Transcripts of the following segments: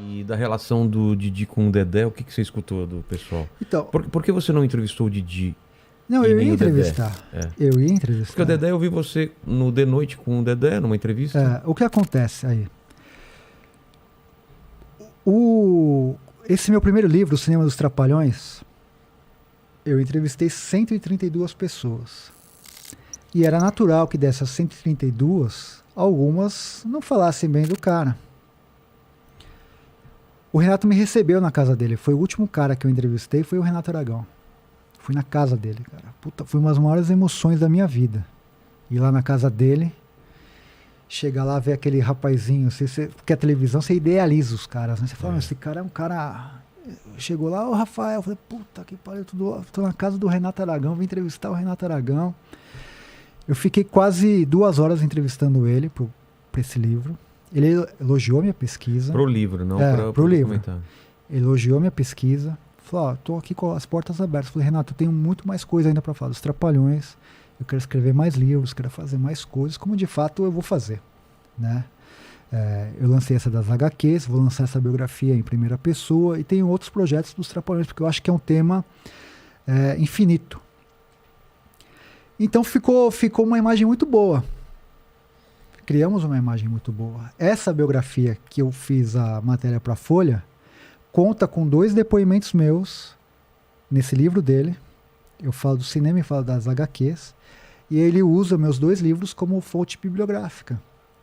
E da relação do Didi com o Dedé, o que você escutou do pessoal? Então, Por que você não entrevistou o Didi não, e eu nem ia o Dedé? entrevistar. É. Eu ia Porque o entrevistar. Dedé, eu vi você no De Noite com o Dedé, numa entrevista. O que acontece aí? Esse meu primeiro livro, O Cinema dos Trapalhões, eu entrevistei 132 pessoas. E era natural que dessas 132, algumas não falassem bem do cara. O Renato me recebeu na casa dele. Foi o último cara que eu entrevistei, foi o Renato Aragão. Fui na casa dele, cara. Puta, foi uma das maiores emoções da minha vida. Ir lá na casa dele, chegar lá, ver aquele rapazinho, porque a televisão, você idealiza os caras, né? Você fala, esse cara é um cara... Chegou lá, o Rafael, eu falei, puta que pariu, tô na casa do Renato Aragão, vim entrevistar o Renato Aragão. Eu fiquei quase 2 horas entrevistando ele pra esse livro. Ele elogiou minha pesquisa. Pro livro, não pro livro. comentário. Ele elogiou minha pesquisa. Falou, tô aqui com as portas abertas. Falei, Renato, eu tenho muito mais coisa ainda para falar dos Trapalhões. Eu quero escrever mais livros, quero fazer mais coisas, como de fato eu vou fazer, né? Eu lancei essa das HQs, vou lançar essa biografia em primeira pessoa e tenho outros projetos dos Trapalhões, porque eu acho que é um tema infinito. Então ficou uma imagem muito boa. Criamos uma imagem muito boa. Essa biografia que eu fiz a matéria para a Folha conta com 2 depoimentos meus nesse livro dele. Eu falo do cinema e falo das HQs. E ele usa meus 2 livros como fonte bibliográfica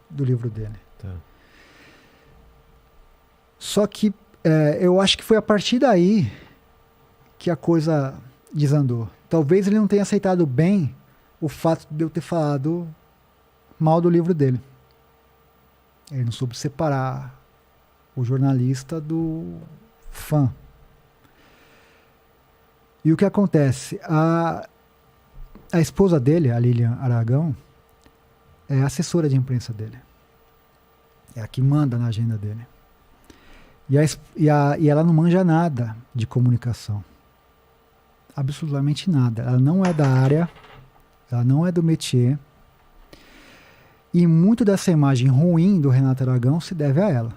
do livro dele. Tá. Só que eu acho que foi a partir daí que a coisa desandou. Talvez ele não tenha aceitado bem o fato de eu ter falado mal do livro dele. Ele não soube separar o jornalista do fã. E o que acontece? A esposa dele, a Lilian Aragão, é assessora de imprensa dele. É a que manda na agenda dele. E ela não manja nada de comunicação. Absolutamente nada. Ela não é da área, ela não é do métier. E muito dessa imagem ruim do Renato Aragão se deve a ela.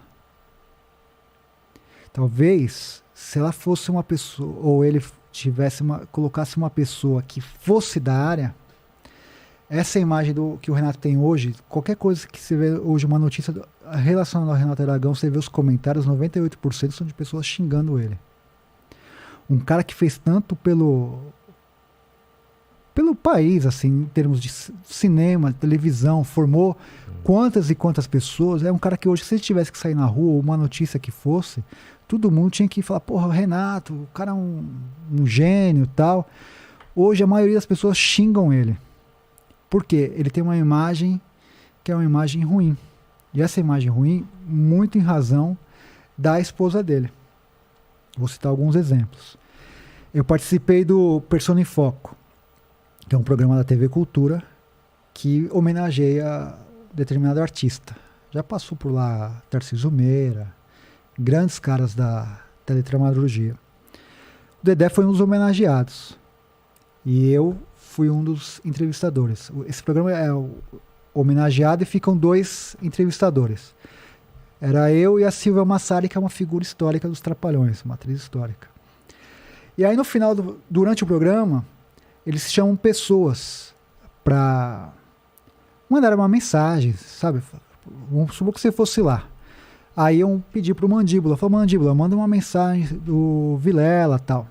Talvez, se ela fosse uma pessoa, ou ele colocasse uma pessoa que fosse da área, essa imagem que o Renato tem hoje, qualquer coisa que você vê hoje, uma notícia relacionada ao Renato Aragão, você vê os comentários, 98% são de pessoas xingando ele. Um cara que fez tanto pelo país, assim, em termos de cinema, televisão, formou quantas e quantas pessoas. É um cara que hoje, se ele tivesse que sair na rua, ou uma notícia que fosse, todo mundo tinha que falar, porra, o Renato, o cara é um gênio e tal. Hoje a maioria das pessoas xingam ele. Por quê? Ele tem uma imagem que é uma imagem ruim. E essa imagem ruim, muito em razão da esposa dele. Vou citar alguns exemplos. Eu participei do Persona em Foco, que é um programa da TV Cultura que homenageia determinado artista. Já passou por lá Tarcísio Meira, grandes caras da teledramaturgia. O Dedé foi um dos homenageados e eu fui um dos entrevistadores. Esse programa é homenageado e ficam 2 entrevistadores. Era eu e a Silvia Massari, que é uma figura histórica dos Trapalhões, uma atriz histórica. E aí no final, durante o programa, eles chamam pessoas para mandar uma mensagem, sabe? Vamos supor que você fosse lá. Aí eu pedi pro Mandíbula, falei, Mandíbula, manda uma mensagem do Vilela e tal.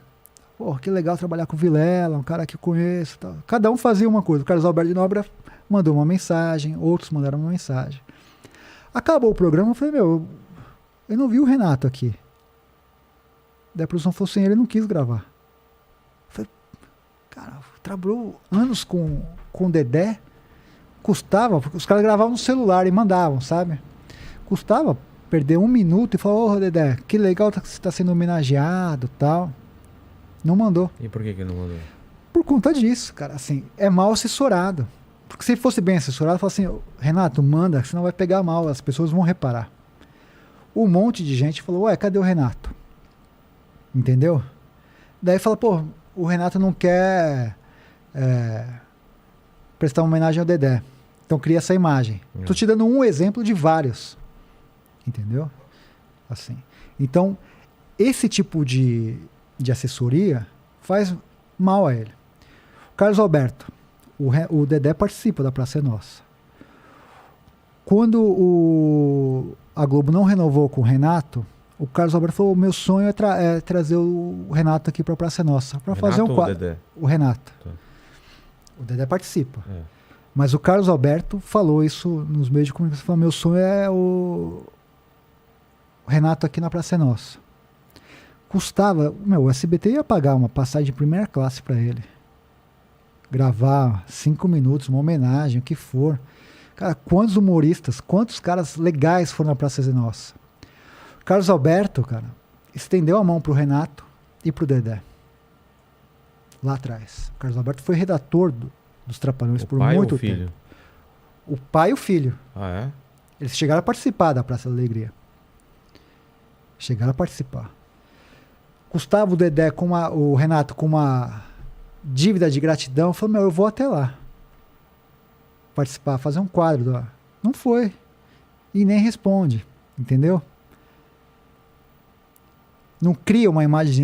Pô, que legal trabalhar com o Vilela, um cara que eu conheço e tal. Cada um fazia uma coisa. O Carlos Alberto de Nóbrega mandou uma mensagem, outros mandaram uma mensagem. Acabou o programa, eu falei, eu não vi o Renato aqui. Daí a produção falou assim, ele não quis gravar. Eu falei, cara, trabalhou anos com o Dedé, custava, porque os caras gravavam no celular e mandavam, sabe? Custava perder 1 minuto e falar, ô Dedé, que legal que você está sendo homenageado e tal. Não mandou. E por que não mandou? Por conta disso, cara, assim, é mal assessorado. Porque se fosse bem assessorado, fala assim, Renato, manda, senão vai pegar mal, as pessoas vão reparar. Um monte de gente falou, ué, cadê o Renato? Entendeu? Daí fala, pô, o Renato não quer prestar uma homenagem ao Dedé. Então cria essa imagem. Tô te dando um exemplo de vários. Entendeu? Assim. Então, esse tipo de assessoria faz mal a ele. O Carlos Alberto, o Dedé participa da Praça é Nossa. Quando a Globo não renovou com o Renato, o Carlos Alberto falou: meu sonho é trazer o Renato aqui para a Praça é Nossa, para fazer um quadro. Dedé? O Renato. Tá. O Dedé participa. Mas o Carlos Alberto falou isso nos meios de comunicação. Falou: meu sonho é o Renato aqui na Praça é Nossa. Custava, o SBT ia pagar uma passagem de primeira classe para ele. Gravar 5 minutos, uma homenagem, o que for. Cara, quantos humoristas, quantos caras legais foram na Praça é Nossa? Carlos Alberto, cara, estendeu a mão pro Renato e pro Dedé. Lá atrás. O Carlos Alberto foi redator dos Trapalhões por muito tempo. O pai e o filho. Ah, é? Eles chegaram a participar da Praça da Alegria. Chegaram a participar. Custava o Dedé o Renato com uma dívida de gratidão. Falou: eu vou até lá. Participar, fazer um quadro. Não foi. E nem responde. Entendeu? Não cria uma imagem de